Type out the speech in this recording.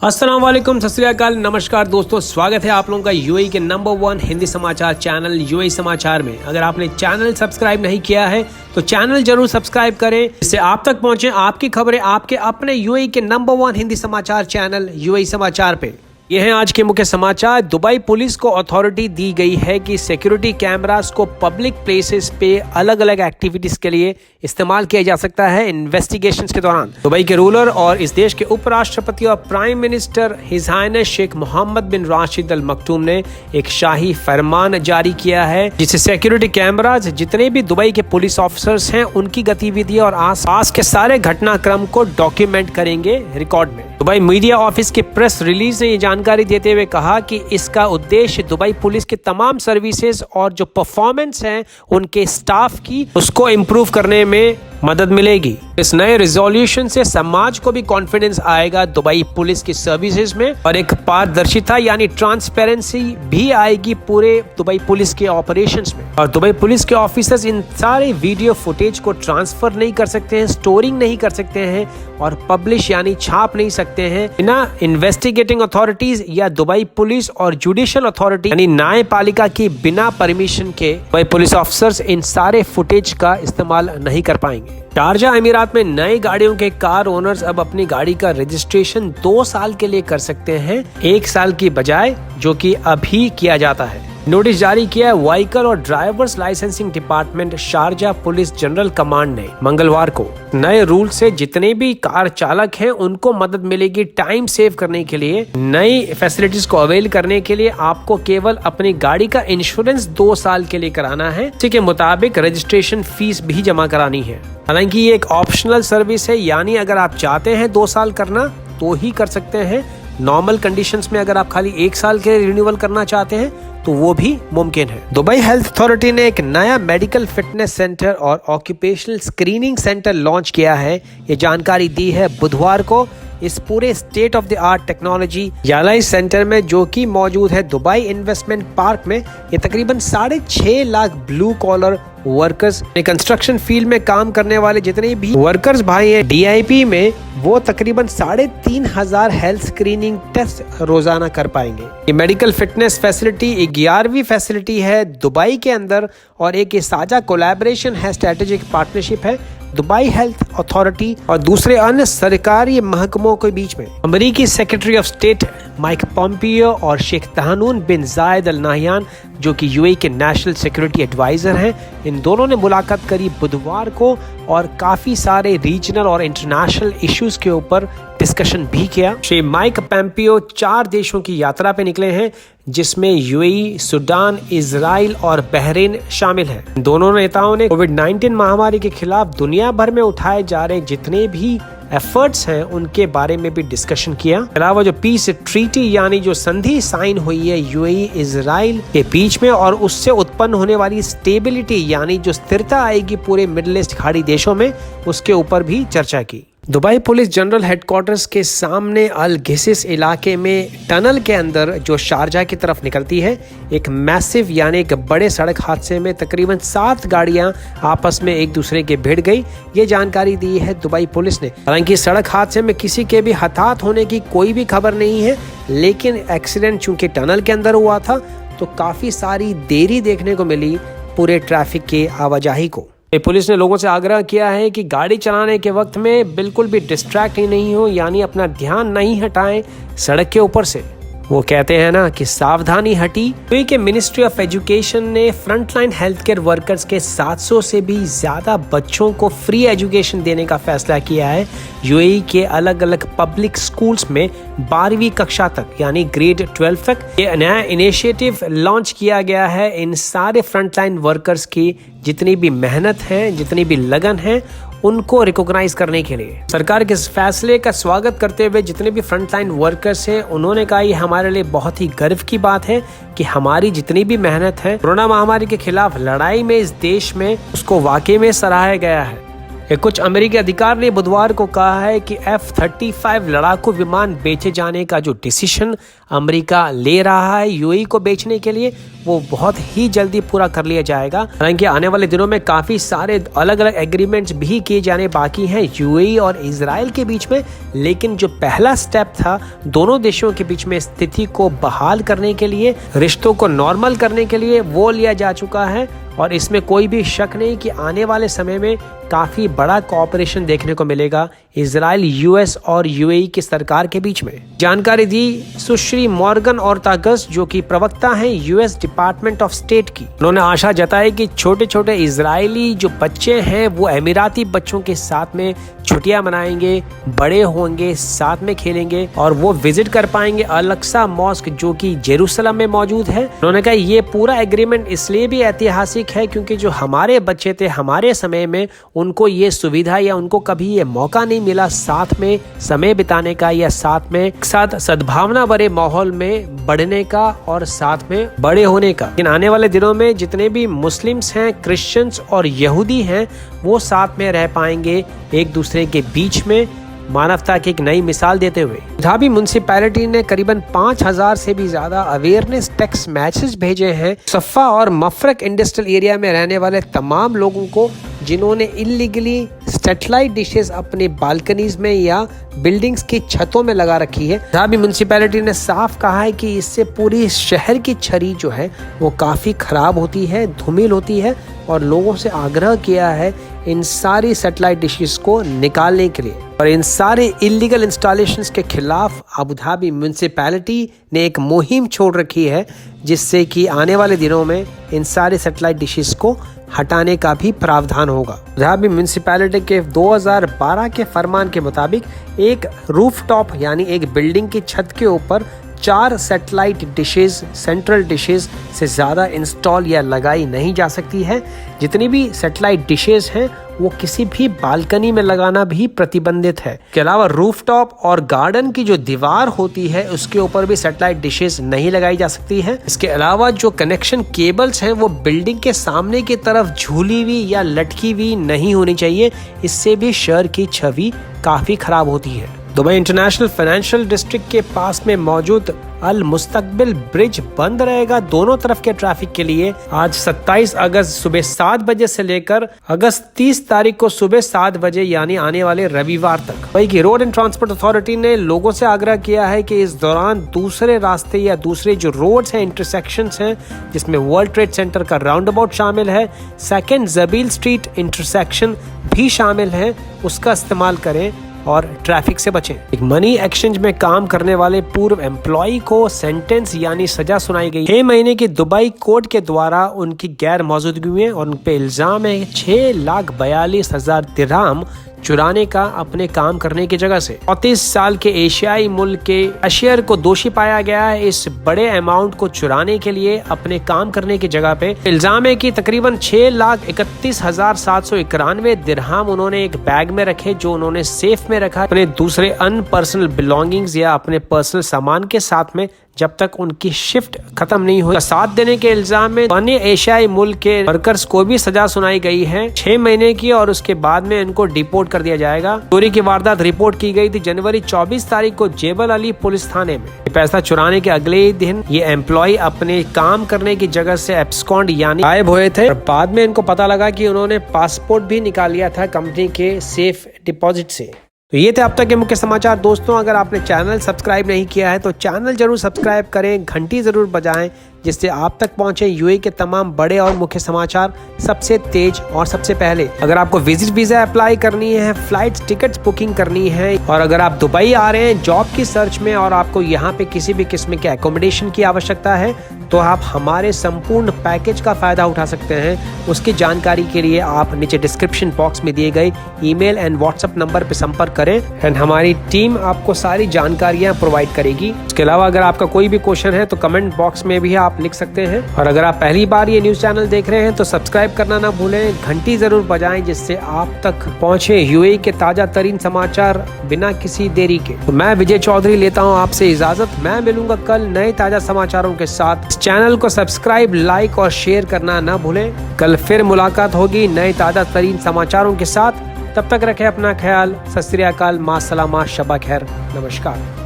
अस्सलाम वालेकुम, सत श्री अकाल, नमस्कार दोस्तों, स्वागत है आप लोगों का यूएई के नंबर 1 हिंदी समाचार चैनल यूएई समाचार में। अगर आपने चैनल सब्सक्राइब नहीं किया है तो चैनल जरूर सब्सक्राइब करें, जिससे आप तक पहुंचे आपकी खबरें आपके अपने यूएई के नंबर 1 हिंदी समाचार चैनल यूएई समाचार पे। ये हैं आज के मुख्य समाचार। दुबई पुलिस को अथॉरिटी दी गई है कि सिक्योरिटी कैमरास को पब्लिक प्लेसेस पे अलग अलग एक्टिविटीज के लिए इस्तेमाल किया जा सकता है इन्वेस्टिगेशंस के दौरान। दुबई के रूलर और इस देश के उपराष्ट्रपति और prime minister his highness Sheikh Mohammed bin Rashid Al Maktoum ने एक शाही फरमान जारी किया है, जिससे सिक्योरिटी कैमरास जितने भी दुबई के पुलिस ऑफिसर्स हैं उनकी गतिविधियां और आसपास के सारे घटनाक्रम को डॉक्यूमेंट करेंगे रिकॉर्ड में। दुबई मीडिया ऑफिस की प्रेस रिलीज ने ये जानकारी देते हुए कहा कि इसका उद्देश्य दुबई पुलिस के तमाम सर्विसेज और जो परफॉर्मेंस है उनके स्टाफ की उसको इम्प्रूव करने में मदद मिलेगी। इस नए रिजोल्यूशन से समाज को भी कॉन्फिडेंस आएगा दुबई पुलिस की सर्विसेज में, और एक पारदर्शिता यानी ट्रांसपेरेंसी भी आएगी पूरे दुबई पुलिस के ऑपरेशंस में। और दुबई पुलिस के ऑफिसर्स इन सारे वीडियो फुटेज को ट्रांसफर नहीं कर सकते हैं, स्टोरिंग नहीं कर सकते हैं और पब्लिश यानी छाप नहीं सकते हैं बिना इन्वेस्टिगेटिंग अथॉरिटीज या दुबई पुलिस और जुडिशियल अथॉरिटी यानी न्यायपालिका की बिना परमिशन के दुबई पुलिस ऑफिसर्स इन सारे फुटेज का इस्तेमाल नहीं कर पाएंगे। शारजा अमीरात में नई गाड़ियों के कार ओनर्स अब अपनी गाड़ी का रजिस्ट्रेशन 2 साल के लिए कर सकते हैं, 1 साल की बजाय, जो कि अभी किया जाता है। नोटिस जारी किया व्हीकल और drivers licensing department Sharjah police general command ने मंगलवार को। नए रूल से जितने भी कार चालक हैं उनको मदद मिलेगी टाइम सेव करने के लिए। नई फैसिलिटीज को अवेल करने के लिए आपको केवल अपनी गाड़ी का इंश्योरेंस 2 साल के लिए कराना है। इसी के मुताबिक रजिस्ट्रेशन फीस भी जमा करानी है। हालांकि ये एक ऑप्शनल सर्विस है, यानी अगर आप चाहते हैं 2 साल करना तो ही कर सकते हैं। नॉर्मल कंडीशंस में अगर आप खाली 1 साल के रिन्यूअल करना चाहते हैं तो वो भी मुमकिन है। दुबई हेल्थ अथॉरिटी ने एक नया मेडिकल फिटनेस सेंटर और ऑक्यूपेशनल स्क्रीनिंग सेंटर लॉन्च किया है। ये जानकारी दी है बुधवार को इस पूरे state of the art technology यालाई सेंटर में, जो कि मौजूद है दुबई इन्वेस्टमेंट पार्क में। ये तकरीबन 6.5 lakh blue collar workers, construction field में काम करने वाले जितने भी वर्कर्स भाई हैं DIP में, वो तकरीबन 3,500 हेल्थ स्क्रीनिंग टेस्ट रोजाना कर पाएंगे। ये मेडिकल फिटनेस फैसिलिटी 11वीं फैसिलिटी है दुबई के अंदर और एक साझा कोलैबोरेशन है, स्ट्रेटेजिक पार्टनरशिप है दुबई हेल्थ अथॉरिटी और दूसरे अन्य सरकारी महकमों के बीच में। अमेरिकी secretary of state Mike Pompeo और शेख तहनून बिन जायद अल नाहयान, जो कि यूएई के नेशनल सिक्योरिटी एडवाइजर हैं, इन दोनों ने मुलाकात करी बुधवार को और काफी सारे रीजनल और इंटरनेशनल इश्यूज के ऊपर डिस्कशन भी किया। श्री माइक पॉम्पियो 4 देशों की यात्रा पे निकले हैं, जिसमें यूएई, सूडान, इजराइल और बहरीन शामिल हैं। दोनों नेताओं ने कोविड-19 महामारी के खिलाफ दुनिया भर में उठाए जा रहे जितने भी एफर्ट्स हैं उनके बारे में भी डिस्कशन किया। अलावा जो पीस ट्रीटी यानी जो संधि साइन हुई है यूएई इजराइल के बीच में और उससे उत्पन्न होने वाली स्टेबिलिटी यानी जो स्थिरता आएगी पूरे मिडिल ईस्ट खाड़ी देशों में, उसके ऊपर भी चर्चा की। दुबई पुलिस जनरल हेडक्वार्टर्स के सामने अल घिसिस इलाके में टनल के अंदर जो शारजा की तरफ निकलती है, एक मैसिव यानी एक बड़े सड़क हादसे में तकरीबन 7 गाड़ियां आपस में एक दूसरे के भिड़ गई। ये जानकारी दी है दुबई पुलिस ने। हालांकि सड़क हादसे में किसी के भी हताहत होने की कोई भी खबर नहीं है, लेकिन एक्सीडेंट चूंकि टनल के अंदर हुआ था तो काफी सारी देरी देखने को मिली पूरे ट्रैफिक के आवाजाही को। पुलिस ने लोगों से आग्रह किया है कि गाड़ी चलाने के वक्त में बिल्कुल भी डिस्ट्रैक्ट ही नहीं हो, यानी अपना ध्यान नहीं हटाएं सड़क के ऊपर से। वो कहते हैं ना कि सावधानी हटी। यूएई के मिनिस्ट्री ऑफ एजुकेशन ने फ्रंटलाइन हेल्थ केयर वर्कर्स के 700 से भी ज्यादा बच्चों को फ्री एजुकेशन देने का फैसला किया है। यूएई के अलग अलग पब्लिक स्कूल्स में 12वीं कक्षा तक यानी ग्रेड 12 तक ये नया इनिशिएटिव लॉन्च किया गया है। इन सारे फ्रंटलाइन वर्कर्स की जितनी भी मेहनत है, जितनी भी लगन है, उनको रिकॉग्नाइज करने के लिए सरकार के इस फैसले का स्वागत करते हुए जितने भी फ्रंटलाइन वर्कर्स हैं उन्होंने कहा ये हमारे लिए बहुत ही गर्व की बात है कि हमारी जितनी भी मेहनत है कोरोना महामारी के खिलाफ लड़ाई में इस देश में, उसको वाकई में सराहा गया है। कुछ अमेरिकी अधिकार ने बुधवार को कहा है कि F-35 लड़ाकू विमान बेचे जाने का जो डिसीजन अमेरिका ले रहा है यूएई को बेचने के लिए, वो बहुत ही जल्दी पूरा कर लिया जाएगा। हालांकि आने वाले दिनों में काफी सारे अलग अलग एग्रीमेंट्स भी किए जाने बाकी हैं यूएई और इजराइल के बीच में, लेकिन जो पहला स्टेप था दोनों देशों के बीच में स्थिति को बहाल करने के लिए, रिश्तों को नॉर्मल करने के लिए, वो लिया जा चुका है। और इसमें कोई भी शक नहीं कि आने वाले समय में काफी बड़ा कोऑपरेशन देखने को मिलेगा इजराइल, यूएस और यूएई की सरकार के बीच में। जानकारी दी सुश्री मॉर्गन ऑर्तागस, जो कि प्रवक्ता हैं यूएस डिपार्टमेंट ऑफ स्टेट की। उन्होंने आशा जताई कि छोटे छोटे इजरायली जो बच्चे हैं वो अमीराती बच्चों के साथ में छुट्टियां मनाएंगे, बड़े होंगे, साथ में खेलेंगे और वो विजिट कर पाएंगे अल-अक्सा मॉस्क जो कि जेरूसलम में मौजूद है। उन्होंने कहा ये पूरा एग्रीमेंट इसलिए भी ऐतिहासिक है क्योंकि जो हमारे बच्चे थे हमारे समय में, उनको ये सुविधा या उनको कभी ये मौका नहीं मिला साथ में समय बिताने का या साथ में सद्भावना भरे माहौल में बढ़ने का और साथ में बड़े होने का। लेकिन आने वाले दिनों में जितने भी मुस्लिम्स हैं, क्रिश्चियंस और यहूदी हैं, वो साथ में रह पाएंगे एक दूसरे के बीच में, मानवता की एक नई मिसाल देते हुए। अबुधाबी म्युनिसिपैलिटी ने करीबन 5000 से भी ज्यादा अवेयरनेस टेक्स्ट मैसेज भेजे हैं सफ़ा और मफरक इंडस्ट्रियल एरिया में रहने वाले तमाम लोगों को जिन्होंने इलीगली सैटेलाइट डिशेस अपने बालकनीज में या बिल्डिंग्स की छतों में लगा रखी है। अबुधाबी म्युनिसिपैलिटी ने साफ कहा है कि इससे पूरी शहर की छवि जो है वो काफी खराब होती है, धूमिल होती है और लोगों से आग्रह किया है इन सारी सैटेलाइट डिशेस को निकालने के लिए। और इन सारे इलीगल इंस्टॉलेशंस के खिलाफ अबुधाबी म्युनिसिपैलिटी ने एक मुहिम छोड़ रखी है जिससे कि आने वाले दिनों में इन सारे सैटेलाइट डिशेस को हटाने का भी प्रावधान होगा। अबुधाबी म्युनिसिपैलिटी के 2012 के फरमान के मुताबिक एक रूफटॉप यानी एक बिल्डिंग की छत के ऊपर 4 सैटेलाइट डिशेस, सेंट्रल डिशेस से ज़्यादा इंस्टॉल या लगाई नहीं जा सकती है। जितनी भी सैटेलाइट डिशेस हैं वो किसी भी बालकनी में लगाना भी प्रतिबंधित है। इसके अलावा रूफटॉप और गार्डन की जो दीवार होती है उसके ऊपर भी सैटेलाइट डिशेस नहीं लगाई जा सकती है। इसके अलावा जो कनेक्शन केबल्स हैं वो बिल्डिंग के सामने की तरफ झूली हुई या लटकी हुई नहीं होनी चाहिए, इससे भी शहर की छवि काफी खराब होती है। दुबई इंटरनेशनल फाइनेंशियल डिस्ट्रिक्ट के पास में मौजूद अल मुस्तकबिल ब्रिज बंद रहेगा दोनों तरफ के ट्रैफिक के लिए आज 27 अगस्त सुबह 7 बजे से लेकर अगस्त 30 तारीख को सुबह 7 बजे यानी आने वाले रविवार तक। वही की रोड एंड ट्रांसपोर्ट अथॉरिटी ने लोगों से आग्रह किया है कि इस दौरान दूसरे रास्ते या दूसरे जो रोड्स हैं, इंटरसेक्शंस हैं, जिसमें वर्ल्ड ट्रेड सेंटर का राउंड अबाउट शामिल है, सेकेंड जबील स्ट्रीट इंटरसेक्शन भी शामिल है, उसका इस्तेमाल करें और ट्रैफिक से बचें। एक मनी एक्सचेंज में काम करने वाले पूर्व एम्प्लॉय को सेंटेंस यानी सजा सुनाई गई 6 महीने की दुबई कोर्ट के द्वारा उनकी गैर मौजूदगी में और उन पे इल्जाम है 6,42,000 दिरहम चुराने का अपने काम करने की जगह से। 34 साल के एशियाई मुल्क के अशियर को दोषी पाया गया है इस बड़े अमाउंट को चुराने के लिए अपने काम करने की जगह पे। इल्जाम है कि तकरीबन 6,31,791 दिरहम उन्होंने एक बैग में रखे जो उन्होंने सेफ में रखा अपने दूसरे अनपर्सनल बिलोंगिंग्स या अपने पर्सनल सामान के साथ में जब तक उनकी शिफ्ट खत्म नहीं हुई। साथ देने के इल्जाम में अन्य एशियाई मुल्क के वर्कर्स को भी सजा सुनाई गई है 6 महीने की और उसके बाद में इनको डिपोर्ट कर दिया जाएगा। चोरी की वारदात रिपोर्ट की गई थी जनवरी 24 तारीख को जेबल अली पुलिस थाने में। पैसा चुराने के अगले ही दिन ये एम्प्लॉय अपने काम करने की जगह से एब्सकॉन्ड यानी गायब हुए थे और बाद में इनको पता लगा कि उन्होंने पासपोर्ट भी निकाल लिया था कंपनी के सेफ डिपॉजिट से। तो ये थे अब तक के मुख्य समाचार। दोस्तों, अगर आपने चैनल सब्सक्राइब नहीं किया है तो चैनल जरूर सब्सक्राइब करें, घंटी जरूर बजाएं जिससे आप तक पहुंचे यूएई के तमाम बड़े और मुख्य समाचार सबसे तेज और सबसे पहले। अगर आपको विजिट वीजा अप्लाई करनी है, फ्लाइट टिकट्स बुकिंग करनी है और अगर आप दुबई आ रहे हैं जॉब की सर्च में और आपको यहाँ पे किसी भी किस्म के एकोमोडेशन की आवश्यकता है तो आप हमारे संपूर्ण पैकेज का फायदा उठा सकते हैं। उसकी जानकारी के लिए आप नीचे डिस्क्रिप्शन बॉक्स में दिए गए ईमेल एंड व्हाट्सएप नंबर पर संपर्क करें एंड हमारी टीम आपको सारी जानकारियां प्रोवाइड करेगी। इसके अलावा अगर आपका कोई भी क्वेश्चन है तो कमेंट बॉक्स में भी आप लिख सकते हैं और अगर आप पहली बार ये न्यूज चैनल देख रहे हैं तो सब्सक्राइब करना ना भूलें, घंटी जरूर बजाएं जिससे आप तक पहुंचे यूएई के ताजा तरीन समाचार बिना किसी देरी के। तो मैं विजय चौधरी लेता हूं आपसे इजाजत। मैं मिलूंगा कल नए ताजा समाचारों के साथ। चैनल को सब्सक्राइब, लाइक और शेयर करना ना भूलें। कल फिर मुलाकात होगी नए ताजा तरीन समाचारों के साथ। तब तक रखें अपना ख्याल। सत श्री अकाल, मा सलामा, शबा खैर, नमस्कार।